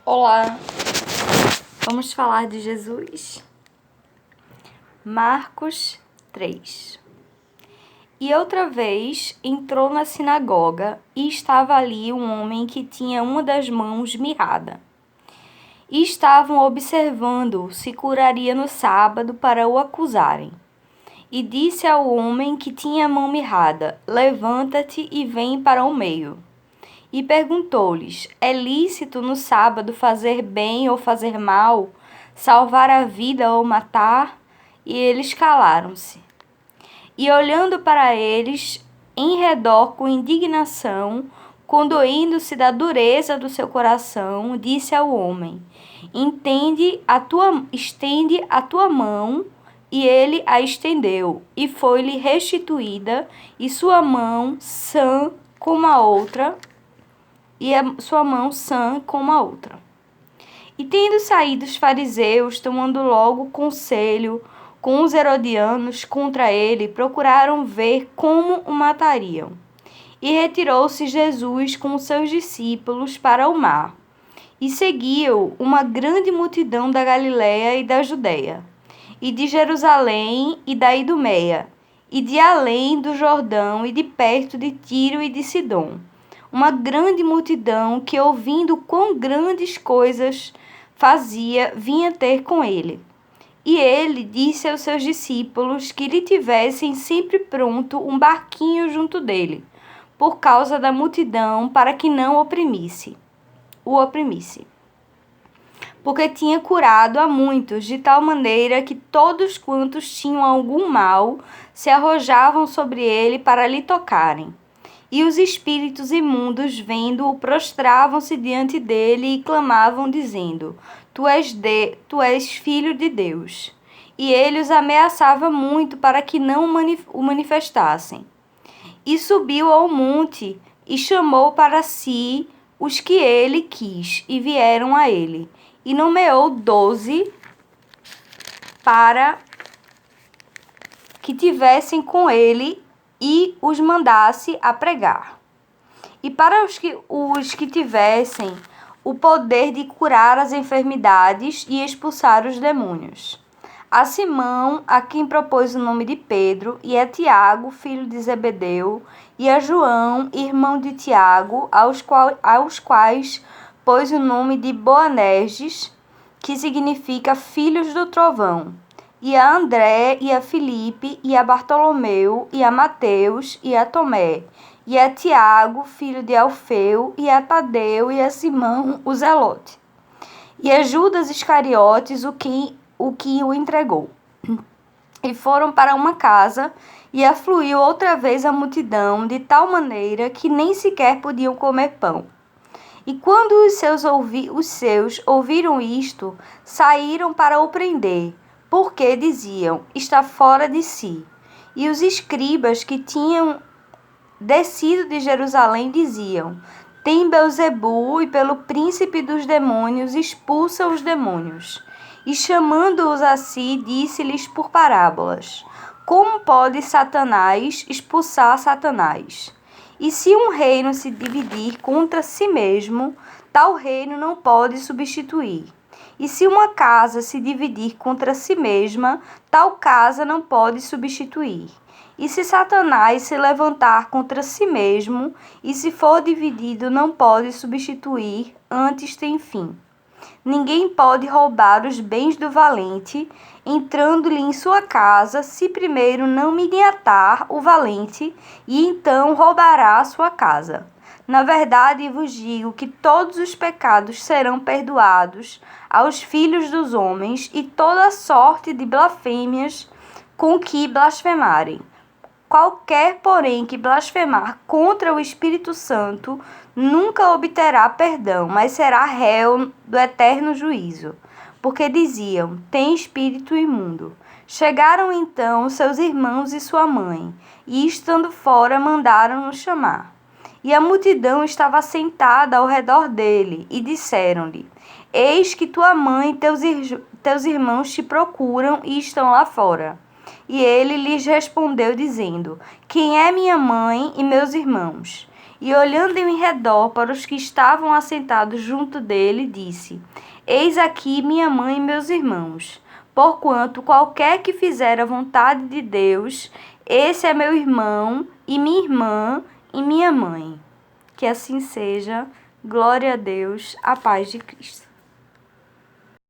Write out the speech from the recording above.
Olá, vamos falar de Jesus. Marcos 3. E outra vez entrou na sinagoga e estava ali um homem que tinha uma das mãos mirrada. E estavam observando se curaria no sábado para o acusarem. E disse ao homem que tinha a mão mirrada: Levanta-te e vem para o meio. E perguntou-lhes: É lícito no sábado fazer bem ou fazer mal, salvar a vida ou matar? E eles calaram-se. E olhando para eles em redor com indignação, condoendo-se da dureza do seu coração, disse ao homem: Estende a tua mão. E ele a estendeu, e foi-lhe restituída, e sua mão sã como a outra. E a sua mão sã como a outra. E tendo saído os fariseus, tomando logo conselho com os herodianos contra ele, procuraram ver como o matariam. E retirou-se Jesus com os seus discípulos para o mar. E seguiu uma grande multidão da Galiléia e da Judéia, e de Jerusalém e da Idumeia, e de além do Jordão e de perto de Tiro e de Sidom. Uma grande multidão que, ouvindo quão grandes coisas fazia, vinha ter com ele. E ele disse aos seus discípulos que lhe tivessem sempre pronto um barquinho junto dele, por causa da multidão, para que não o oprimisse. Porque tinha curado a muitos, de tal maneira que todos quantos tinham algum mal se arrojavam sobre ele para lhe tocarem. E os espíritos imundos, vendo-o, prostravam-se diante dele e clamavam, dizendo: Tu és filho de Deus. E ele os ameaçava muito para que não o manifestassem. E subiu ao monte e chamou para si os que ele quis, e vieram a ele. E nomeou 12 para que tivessem com ele e os mandasse a pregar. E para os que tivessem o poder de curar as enfermidades e expulsar os demônios. A Simão, a quem propôs o nome de Pedro, e a Tiago, filho de Zebedeu, e a João, irmão de Tiago, aos quais pôs o nome de Boanerges, que significa filhos do trovão, e a André, e a Filipe, e a Bartolomeu, e a Mateus, e a Tomé, e a Tiago, filho de Alfeu, e a Tadeu, e a Simão, o Zelote, e a Judas Iscariotes, o que o entregou. E foram para uma casa, e afluiu outra vez a multidão, de tal maneira que nem sequer podiam comer pão. E quando os seus ouviram isto, saíram para o prender, porque diziam: Está fora de si. E os escribas que tinham descido de Jerusalém diziam: Tem Beelzebu, e pelo príncipe dos demônios expulsa os demônios. E chamando-os a si, disse-lhes por parábolas: Como pode Satanás expulsar Satanás? E se um reino se dividir contra si mesmo, tal reino não pode substituir. E se uma casa se dividir contra si mesma, tal casa não pode substituir. E se Satanás se levantar contra si mesmo, e se for dividido, não pode substituir, antes tem fim. Ninguém pode roubar os bens do valente, entrando-lhe em sua casa, se primeiro não miniatar o valente, e então roubará a sua casa. Na verdade vos digo que todos os pecados serão perdoados aos filhos dos homens, e toda sorte de blasfêmias com que blasfemarem. Qualquer, porém, que blasfemar contra o Espírito Santo nunca obterá perdão, mas será réu do eterno juízo. Porque diziam: Tem espírito imundo. Chegaram então seus irmãos e sua mãe, e estando fora mandaram-no chamar. E a multidão estava sentada ao redor dele, e disseram-lhe: Eis que tua mãe e teus irmãos te procuram e estão lá fora. E ele lhes respondeu, dizendo: Quem é minha mãe e meus irmãos? E olhando em redor para os que estavam assentados junto dele, disse: Eis aqui minha mãe e meus irmãos. Porquanto qualquer que fizer a vontade de Deus, esse é meu irmão e minha irmã e minha mãe. Que assim seja. Glória a Deus, a paz de Cristo.